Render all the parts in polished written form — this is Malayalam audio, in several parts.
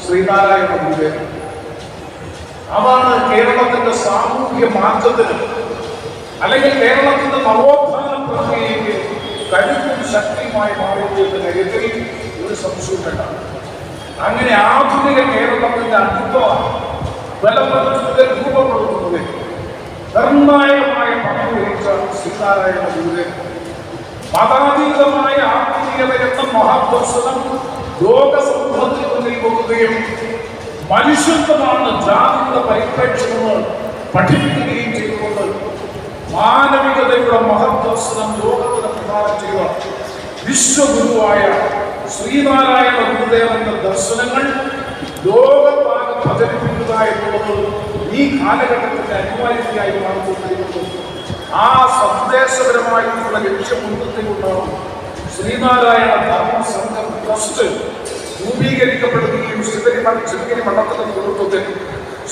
ശ്രീനാരായണ ഗുരുദേവൻ. അതാണ് കേരളത്തിന്റെ സാമൂഹ്യ മാറ്റത്തിന് അല്ലെങ്കിൽ കേരളത്തിന്റെ നവോത്ഥാന പ്രക്രിയയ്ക്ക് കരുത്തും ശക്തിയുമായി മാറിയതിന്റെ കാര്യത്തിൽ ഒരു സംശയവും വേണ്ട. അങ്ങനെ ആധുനിക കേരളത്തിന്റെ അടിത്തറ ബലപ്പെടുത്തുന്നതിൽ രൂപപ്പെടുത്തുന്നതിൽ നിർണായകമായ പങ്ക് വഹിച്ച ശ്രീനാരായണ ഗുരുദേവൻ. മതാതീതമായ ആത്മീയതയെന്ന മഹാദർശനം ലോക സമൂഹത്തിൽ മുന്നിൽ വെക്കുകയും മനുഷ്യത്വമാണ് ജാതിയുടെ പരിപ്രേക്ഷ്യമെന്ന് പഠിപ്പിക്കുകയും ചെയ്തുകൊണ്ട് മാനവികതയുടെ മഹദർശനം ലോകത്തിന് പ്രദാനം ചെയ്ത വിശ്വഗുരുവായ ശ്രീനാരായണ ഗുരുദേവന്റെ ദർശനങ്ങൾ ലോകത്താകെ പ്രചരിപ്പിക്കുക എന്നുള്ളത് ഈ കാലഘട്ടത്തിന്റെ അനിവാര്യതയായി മാറിക്കൊണ്ടിരിക്കുന്നു. ആ സന്ദേശപരമായിട്ടുള്ള ലക്ഷ്യം മുൻനിർത്തിക്കൊണ്ടാണ് ശ്രീനാരായണ ധർമ്മസംഘം ട്രസ്റ്റ് രൂപീകരിക്കപ്പെടുകയും ശിവഗിരി മഠത്തിന്റെ നേതൃത്വത്തിൽ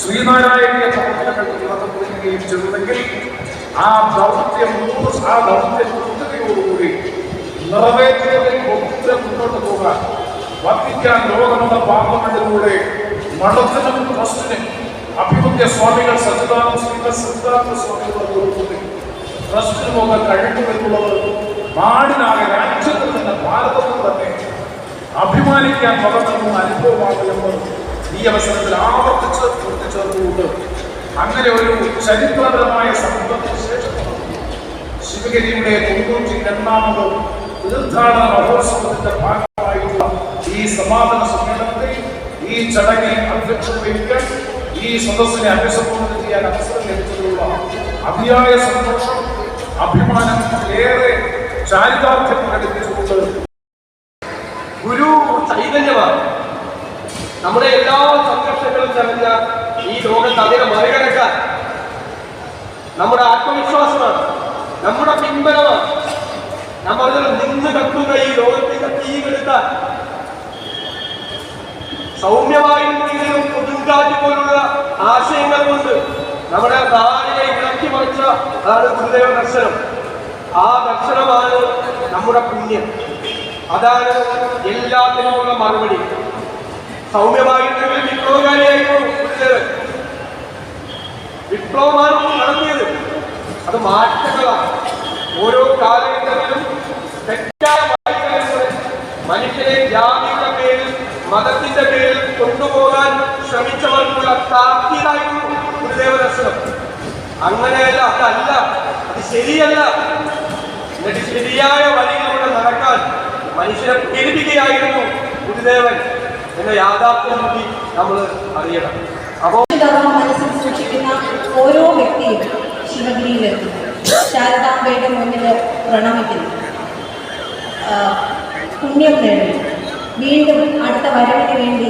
ശ്രീനാരായണീയ പ്രവർത്തനങ്ങൾക്ക് തുടക്കം കുറിക്കുകയും ചെയ്തതെങ്കിൽ ആ ദൗത്യം പൂർത്തതയോടുകൂടി നിറവേറ്റുന്നതിൽ മുന്നോട്ട് പോകാൻ വത്തിക്കാൻ ലോകമത പാർലമെന്റിലൂടെ മഠത്തിനും ട്രസ്റ്റിനും അഭിമുഖ്യ സ്വാമികൾ സച്ചിദാനന്ദ സ്വാമികളുടെ നേതൃത്വത്തിൽ ട്രസ്റ്റിന് പോകാൻ കഴിയുമെന്നുള്ളത് നാടിനാകെ രാജ്യത്തിൽ തന്നെ ഭാരതത്തിൽ തന്നെ അഭിമാനിക്കാൻ പകർന്ന അനുഭവമാണ് എന്ന് ഈ അവസരത്തിൽ ആവർത്തിച്ച് കൂട്ടിച്ചേർത്തുകൊണ്ട് അങ്ങനെ ഒരു ചരിത്രപരമായ സംഭവത്തിന് ശേഷം ശിവഗിരിയുടെ 92ാമത് തീർത്ഥാടന മഹോത്സവത്തിന്റെ ഭാഗമായിട്ടുള്ള ഈ സമാപന സമ്മേളനത്തിൽ ഈ ചടങ്ങിൽ അധ്യക്ഷത വഹിക്കാൻ ഈ സദസ്സിനെ അഭിസംബോധന ചെയ്യാൻ അവസരം ലഭിച്ചതിലുള്ള അതിയായ സന്തോഷം അഭിമാനം ഏറെ ചാരിതാർത്ഥ്യം പ്രകടിപ്പിച്ചുകൊണ്ട് ഗുരു ചൈതന്യമാണ്. നമ്മുടെ എല്ലാ സംഘർഷങ്ങളും നിറഞ്ഞ ഈ ലോകത്ത് അതിനെ മറികടക്കാൻ നമ്മുടെ ആത്മവിശ്വാസമാണ്, നമ്മുടെ പിൻബലമാണ്. നമ്മൾ നിന്ന് കത്തുന്ന ഈ ലോകത്തിന്റെ തീകെടുത്താൻ സൗമ്യമായിരുന്നെങ്കിലും കൊടുങ്കാറ്റ് പോലുള്ള ആശയങ്ങൾ കൊണ്ട് നമ്മുടെ നാടിനെ ഇളക്കി മറിച്ച അതാണ് ഗുരുദേവ ദർശനം. ആ ദർശനമാണ് നമ്മുടെ പുണ്യം. അതാണ് എല്ലാത്തിനുമുള്ള മറുപടി. സൗമ്യമായിട്ടുണ്ടെങ്കിൽ വിപ്ലവകാരിയായിരുന്നു ഗുരുദേവൻ. വിപ്ലവമാണ് നടത്തിയത്. അത് മാറ്റങ്ങളാണ്. ഓരോ കാലഘട്ടത്തിലും തെറ്റായ മാറ്റങ്ങളെ മനുഷ്യനെ ജാതിയുടെ പേരിൽ മതത്തിന്റെ പേരിൽ കൊണ്ടുപോകാൻ ശ്രമിച്ചവർക്കുള്ള താക്കീതായിരുന്നു ഗുരുദേവ ദർശനം. അങ്ങനെയല്ല, അതല്ല, അത് ശരിയല്ല. എന്നിട്ട് ശരിയായ വഴിയിലൂടെ നടക്കാൻ മനുഷ്യനെ പ്രേരിപ്പിക്കുകയായിരുന്നു ഗുരുദേവൻ എന്ന യാഥാർത്ഥ്യം കൂടി നമ്മൾ അറിയണം. അപ്പോൾ മനസ്സിൽ സൂക്ഷിക്കുന്ന ഓരോ വ്യക്തിയും ശിവഗിരിയിലെത്തുന്നു, ശാരദാംബയുടെ മുന്നിൽ പ്രണമിക്കുന്നു, പുണ്യം നേടുന്നു, വീണ്ടും അടുത്ത വരവിന് വേണ്ടി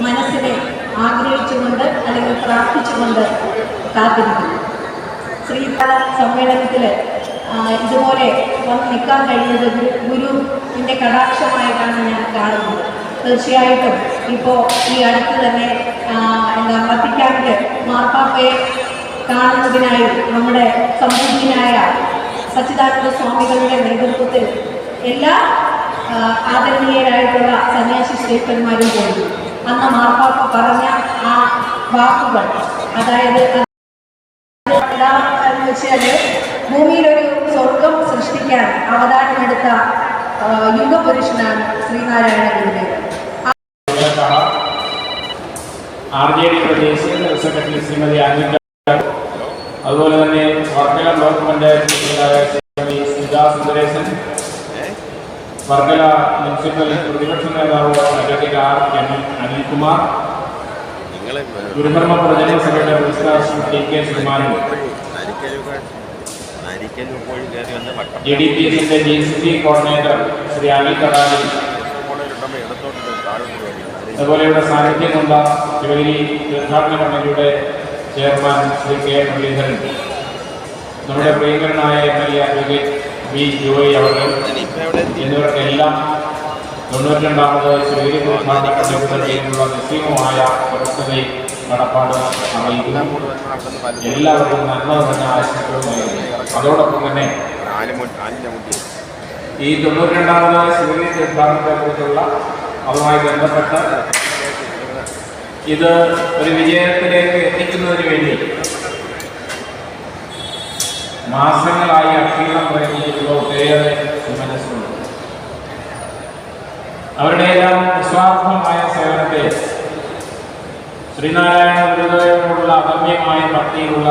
മനസ്സിനെ ആഗ്രഹിച്ചുകൊണ്ട് അല്ലെങ്കിൽ പ്രാർത്ഥിച്ചുകൊണ്ട് കാത്തിരിക്കുന്നു. ശ്രീപാദ സമ്മേളനത്തിൽ ഇതുപോലെ വന്ന് നിൽക്കാൻ കഴിയുന്നത് ഗുരുവിൻ്റെ കടാക്ഷമായിട്ടാണ് ഞാൻ കാണുന്നത്. തീർച്ചയായിട്ടും ഇപ്പോൾ ഈ അടുത്ത് തന്നെ വത്തിക്കാനിൽ മാർപ്പാപ്പയെ കാണുന്നതിനായി നമ്മുടെ സംബന്ധിനായ സച്ചിദാനന്ദ സ്വാമികളുടെ നേതൃത്വത്തിൽ എല്ലാ ആദരണീയരായിട്ടുള്ള സന്യാസി ശ്രേഷ്ഠന്മാരും പോയി. അന്ന് മാർപ്പാപ്പ പറഞ്ഞ ആ വാക്കുകൾ, അതായത് എന്ന് വെച്ചാൽ ഭൂമിയിലൊരു സ്വർഗം സൃഷ്ടിക്കാൻ അവതാരമെടുത്ത യുഗപുരുഷനാണ് ശ്രീനാരായണ ഗുരുദേവൻ. RJD പ്രദേശീയ സെക്രട്ടറി ശ്രീമതി അനിത, അതുപോലെ തന്നെ വർക്കല ബ്ലോക്ക് പഞ്ചായത്ത് ശ്രീമതി സുജാ സുന്ദരേശൻ, വർക്കല മുനിസിപ്പൽ പ്രതിപക്ഷ നേതാവ് advocate R Anilkumar, Gurudharma Pracharana secretary TK ശ്രീമാനും, GDPSന്റെ GCC കോർഡിനേറ്റർ ശ്രീ അനിൽ കടാലി, അതുപോലെ ഇവിടെ സാന്നിധ്യമുള്ള ശിവഗിരി തീർത്ഥാടന കമ്മിറ്റിയുടെ ചെയർമാൻ ശ്രീ K മുരളീധരൻ, നമ്മുടെ പ്രിയങ്കരനായ MLA അഡ്വക്കേറ്റ് V ജോയ് അവർ എന്നിവർക്കെല്ലാം 92ാമത് ശിവഗിരി തീർത്ഥാടന കമ്മിറ്റിയുടെ കീഴിലുള്ള നിസ്സീമമായ പരിസ്ഥിതി നടപ്പാട് അറിയിക്കുന്നു. എല്ലാവർക്കും നന്മ നിറഞ്ഞ ആശംസകൾ നൽകുന്നു. അതോടൊപ്പം തന്നെ ഈ 92ാമത് ശിവഗിരി തീർത്ഥാടനത്തെക്കുറിച്ചുള്ള അതുമായി ബന്ധപ്പെട്ട ഇത് ഒരു വിജയത്തിലേക്ക് എത്തിക്കുന്നതിന് വേണ്ടി മാസങ്ങളായി അക്ഷീണം പ്രയത്നിച്ചിട്ടുള്ള ഒട്ടേറെ മനസ്സുണ്ട്. അവരുടെ എല്ലാം നിസ്വാർത്ഥമായ സേവനത്തെ ശ്രീനാരായണ ഗുരുദേവനോടുള്ള അഗമ്യമായ ഭക്തിയിലുള്ള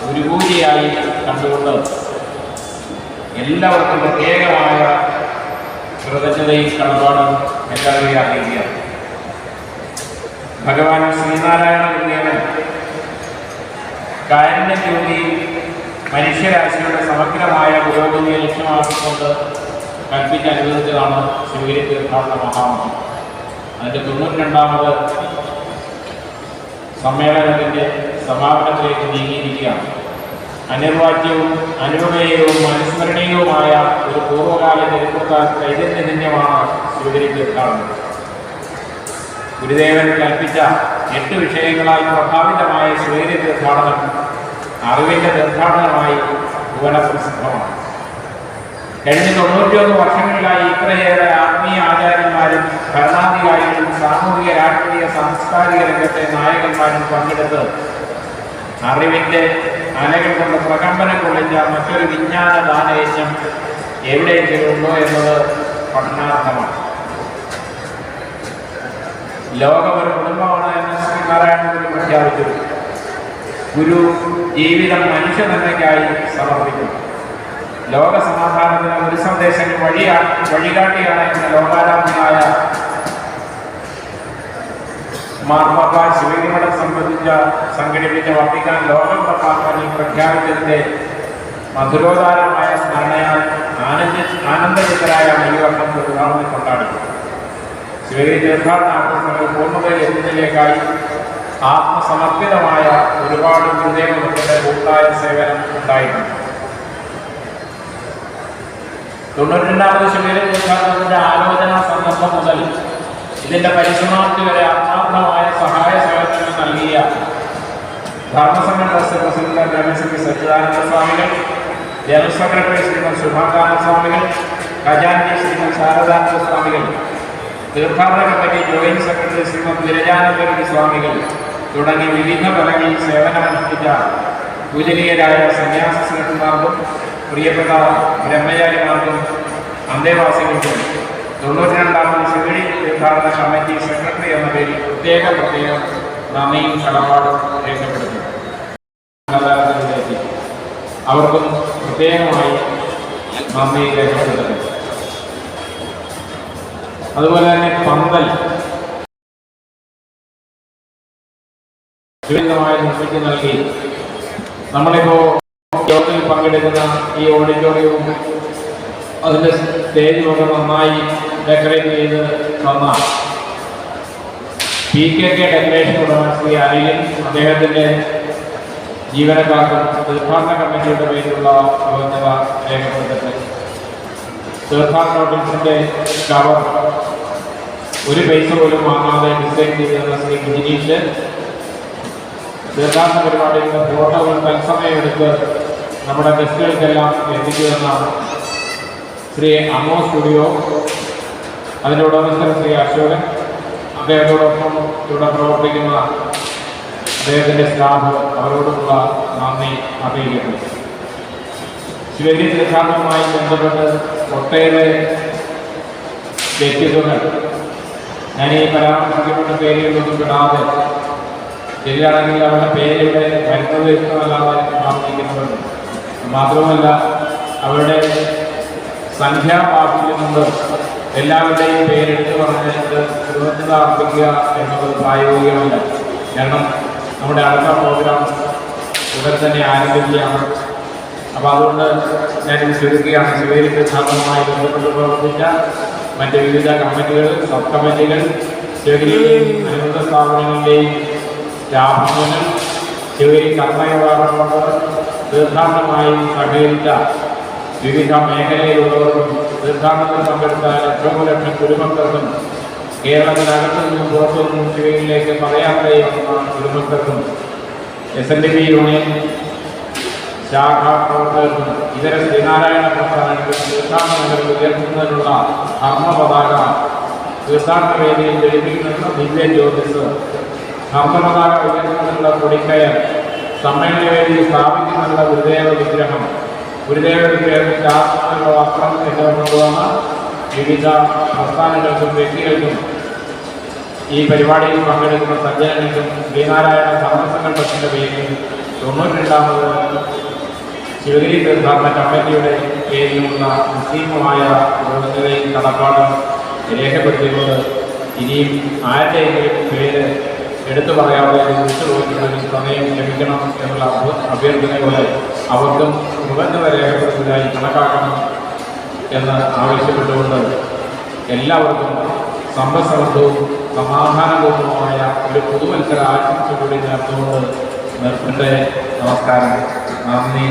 ഗുരുപൂജയായി കണ്ടുകൊണ്ട് എല്ലാവർക്കും പ്രത്യേകമായ കൃതജ്ഞതയും കടപ്പാടും എല്ലാവരെയും അറിയിക്കുകയാണ്. ഭഗവാൻ ശ്രീനാരായണ ഗുരുദേവൻ കാരുണ്യജ്യോതിയിൽ മനുഷ്യരാശിയുടെ സമഗ്രമായ പുരോഗതിയെ ലക്ഷ്യമാക്കിക്കൊണ്ട് കൽപ്പിച്ച് അനുവദിച്ചതാണ് ശിവഗിരി തീർത്ഥാടന മഹാമഹം. അതിൻ്റെ 92ാമത് സമ്മേളനത്തിൻ്റെ സമാപനത്തിലേക്ക് നീങ്ങിയിരിക്കുകയാണ്. അനിർവാച്യവും അനുപമേയവും അനുസ്മരണീയവുമായ ഒരു പൂർവ്വകാല ചരിത്രത്താൽ ചൈതന്യജന്യമാണ് ശിവഗിരി തീർത്ഥാടനം. ഗുരുദേവൻ കൽപ്പിച്ച 8 വിഷയങ്ങളാൽ പ്രഭാവിതമായ ശിവഗിരി തീർത്ഥാടനം അറിവിൻ്റെ തീർത്ഥാടനമായി ഭുവനപ്രസിദ്ധമാണ്. കഴിഞ്ഞ 91 വർഷങ്ങളിലായി ഇത്രയേറെ ആത്മീയ ആചാര്യന്മാരും ഭരണാധികാരികളും സാമൂഹിക രാഷ്ട്രീയ സാംസ്കാരിക രംഗത്തെ നായകന്മാരും പങ്കെടുത്ത് അറിവിൻ്റെ അലകൾ കൊണ്ട് പ്രകമ്പനം കൊള്ളിച്ച മറ്റൊരു വിജ്ഞാന ദാനയജ്ഞം എവിടെയെങ്കിലും ഉണ്ടോ എന്നത് പഠനാർത്ഥമാണ്. ലോകമൊരു കുടുംബമാണ് എന്ന് ശ്രീനാരായണ ഗുരു പ്രഖ്യാപിച്ചു. ഗുരു ജീവിതം മനുഷ്യ നന്മയ്ക്കായി സമർപ്പിക്കും. ലോക സമാധാനത്തിന് ഒരു സന്ദേശം വഴികാട്ടിയാണ് എന്ന ലോകാരാധനായ മാർപ്പാപ്പ ശിവഗിരിമഠം സംഘടിപ്പിച്ച വത്തിക്കാൻ ലോകം പ്രഭാവങ്ങളിൽ പ്രഖ്യാപിച്ചതിൻ്റെ മധുരോദാരമായ സ്മരണയാൽ ആനന്ദചിത്തരായാണ് ഈ വർഷം തീർത്ഥാടനം കൊണ്ടാടി. ശിവഗിരി തീർത്ഥാടന ആഘോഷങ്ങൾ പൂർണ്ണതയിൽ എത്തുന്നതിലേക്കായി ആത്മസമർപ്പിതമായ ഒരുപാട് ഗുരുദേവങ്ങളുടെ കൂട്ടായ സേവനം ഉണ്ടായിട്ടുണ്ട്. 92ാമത് ശിവഗിരി തീർത്ഥാടനത്തിൻ്റെ ആലോചനാ സന്ദർഭം മുതൽ ഇതിൻ്റെ പരിസമാപ്തി വരെ ആത്മാർത്ഥമായ സഹായ സേവനങ്ങൾ നൽകിയ ധർമ്മസംഘം ട്രസ്റ്റ് പ്രസിഡന്റ് ബ്രഹ്മശ്രീ സച്ചിദാനന്ദ സ്വാമികൾ, ജനറൽ സെക്രട്ടറി ശ്രീമദ് ശുഭാകാനന്ദ സ്വാമികൾ, ഖജാൻജി ശ്രീമദ് ശാരദാനന്ദ സ്വാമികൾ, തീർത്ഥാടന committee joint secretary Srimad Virajananda സ്വാമികൾ തുടങ്ങി വിവിധ തലങ്ങളിൽ സേവനമനുഷ്ഠിച്ച പൂജനീയരായ സന്യാസ ശ്രേഷ്ഠന്മാർക്കും പ്രിയപ്പെട്ട ബ്രഹ്മചാരിമാർക്കും അന്തേവാസികൾക്കും 92ാമത് ശിവഗിരി തീർത്ഥാടന കമ്മിറ്റി സെക്രട്ടറി എന്ന പേരിൽ പ്രത്യേകം നന്ദിയും കടപ്പാടും രേഖപ്പെടുത്തുന്നു. അവർക്കും പ്രത്യേകമായി നന്ദി രേഖപ്പെടുത്തുന്നു. അതുപോലെ തന്നെ പന്തൽ വിവിധമായി നിർമ്മിച്ചു നൽകി നമ്മളിപ്പോൾ യോഗത്തിൽ പങ്കെടുക്കുന്ന ഈ ഓഡിറ്റോറിയവും അതിൻ്റെ സ്റ്റേജും ഒക്കെ നന്നായി ഡെക്കറേറ്റ് ചെയ്ത് തന്ന PKK ഡെക്കറേഷൻ ഉടമ ശ്രീ അനിലിൻ അദ്ദേഹത്തിൻ്റെ ജീവനക്കാർക്കും തീർത്ഥാടന കമ്മിറ്റിയുടെ പേരിലുള്ള കൃതജ്ഞത രേഖപ്പെടുത്തട്ടെ. തീർത്ഥാടന നോട്ടീസിൻ്റെ കവർ ഒരു പൈസ പോലും വാങ്ങാതെ ഡിസൈൻ ചെയ്തിരുന്ന ശ്രീ ജിനീഷ്, തീർത്ഥാടന പരിപാടിയുടെ ഫോട്ടോകൾ തത്സമയം എടുത്ത് നമ്മുടെ ഗസ്റ്റുകൾക്കെല്ലാം എത്തിക്കുമെന്ന ശ്രീ അമ്മോ സ്റ്റുഡിയോ, അതിൻ്റെ ഉടമസ്ഥൻ ശ്രീ അശോകൻ, അദ്ദേഹത്തോടൊപ്പം ഇവിടെ പ്രവർത്തിക്കുന്ന അദ്ദേഹത്തിൻ്റെ സ്റ്റാഫ്, അവരോടുള്ള നന്ദി അറിയിക്കുന്നു. ശിവഗിരി തീർത്ഥാടനവുമായി ബന്ധപ്പെട്ട് ഒട്ടേറെ വ്യക്തിത്വങ്ങൾ ഞാൻ ഈ പരാമർശിക്കപ്പെട്ട പേരുകളൊന്നും വിടാതെ ശരിയാണെങ്കിൽ അവരുടെ പേരിവിടെ വരുന്നത് ഇഷ്ടമല്ലാതെ പ്രാർത്ഥിക്കുന്നുണ്ട്. മാത്രമല്ല അവരുടെ സംഖ്യാപാഠ്യം കൊണ്ട് എല്ലാവരുടെയും പേരെടുത്ത് പറഞ്ഞിട്ട് കൃതജ്ഞത അർപ്പിക്കുക എന്നുള്ളത് പ്രായോഗികമല്ല. കാരണം നമ്മുടെ അടുത്ത പ്രോഗ്രാം ഉടൻ തന്നെ ആരംഭിക്കുകയാണ്. അപ്പോൾ അതുകൊണ്ട് ഞാനിത് ചുരുക്കുകയാണ്. ശിവഗിരി തീർത്ഥാടനവുമായി ബന്ധപ്പെട്ട് പ്രവർത്തിച്ച മറ്റ് വിവിധ കമ്മിറ്റികൾ, സബ് കമ്മിറ്റികൾ, ശിവഗിരിയിലെയും അനുബന്ധ സ്ഥാപനങ്ങളിലെയും സ്റ്റാഫുകൾ, ശിവഗിരി കർമ്മയോഗ തീർത്ഥാടനമായി സഹകരിച്ച വിവിധ മേഖലയിലുള്ളവർക്കും തീർത്ഥാടനത്തിൽ പങ്കെടുത്ത ലക്ഷോപലക്ഷം കുടുംബക്കർക്കും കേരളത്തിനകത്തു നിന്നും പുറത്തു നിന്നും ശിവഗിരിയിലേക്ക് പദയാത്രയിൽ വന്ന കുടുംബക്കർക്കും SNDP യൂണിയൻ ശാഖാ പ്രവർത്തകർക്കും ഇതര ശ്രീനാരായണ പ്രസ്ഥാനങ്ങൾക്കും തീർത്ഥാടനങ്ങൾ ഉയർത്തുന്നതിനുള്ള ധർമ്മ പതാക തീർത്ഥാടന വേദിയിൽ ധരിപ്പിക്കുന്ന ദിവ്യ ജ്യോതിസ് നർമ്മപതാക ഉയർത്തുന്നതിനുള്ള കൊടിക്കയർ, സമ്മേളനവേദി സ്ഥാപിക്കുന്നതിനുള്ള ഗുരുദേവ വിഗ്രഹം, ഗുരുദേവരുടെ പേരിൽ ചാർത്തുന്നതിനുള്ള വസ്ത്രം എന്നിവ കൊണ്ടുവന്ന വിവിധ പ്രസ്ഥാനങ്ങൾക്കും വ്യക്തികൾക്കും ഈ പരിപാടിയിൽ പങ്കെടുക്കുന്ന സജ്ജനങ്ങൾക്കും ശ്രീനാരായണ ധർമ്മസങ്കല്പത്തിൻ്റെ പേരിൽ 92ാമത് ശിവഗിരി തീർത്ഥാടന കമ്മിറ്റിയുടെ പേരിലുള്ള നിശ്ചയമായ പ്രവർത്തനയും കടപ്പാടും രേഖപ്പെടുത്തിക്കൊണ്ട് ഇനിയും ആരുടെയെങ്കിലും പേര് എടുത്തു പറയാതെ വിട്ടുപോയിട്ടുള്ള സമയം ലഭിക്കണം എന്നുള്ള അഭ്യർത്ഥനയോടെ അവർക്കും മുഖന്തുവ രേഖപ്പെടുത്തലായി കണക്കാക്കണം എന്ന് ആവശ്യപ്പെട്ടുകൊണ്ട് എല്ലാവർക്കും സമ്പദ്സമൃദ്ധവും സമാധാനപൂർവമായ ഒരു പുതുമത്സര ആശംസ കൂടി നേർത്തുകൊണ്ട് നിർത്തട്ടെ. നമസ്കാരം. നന്ദി.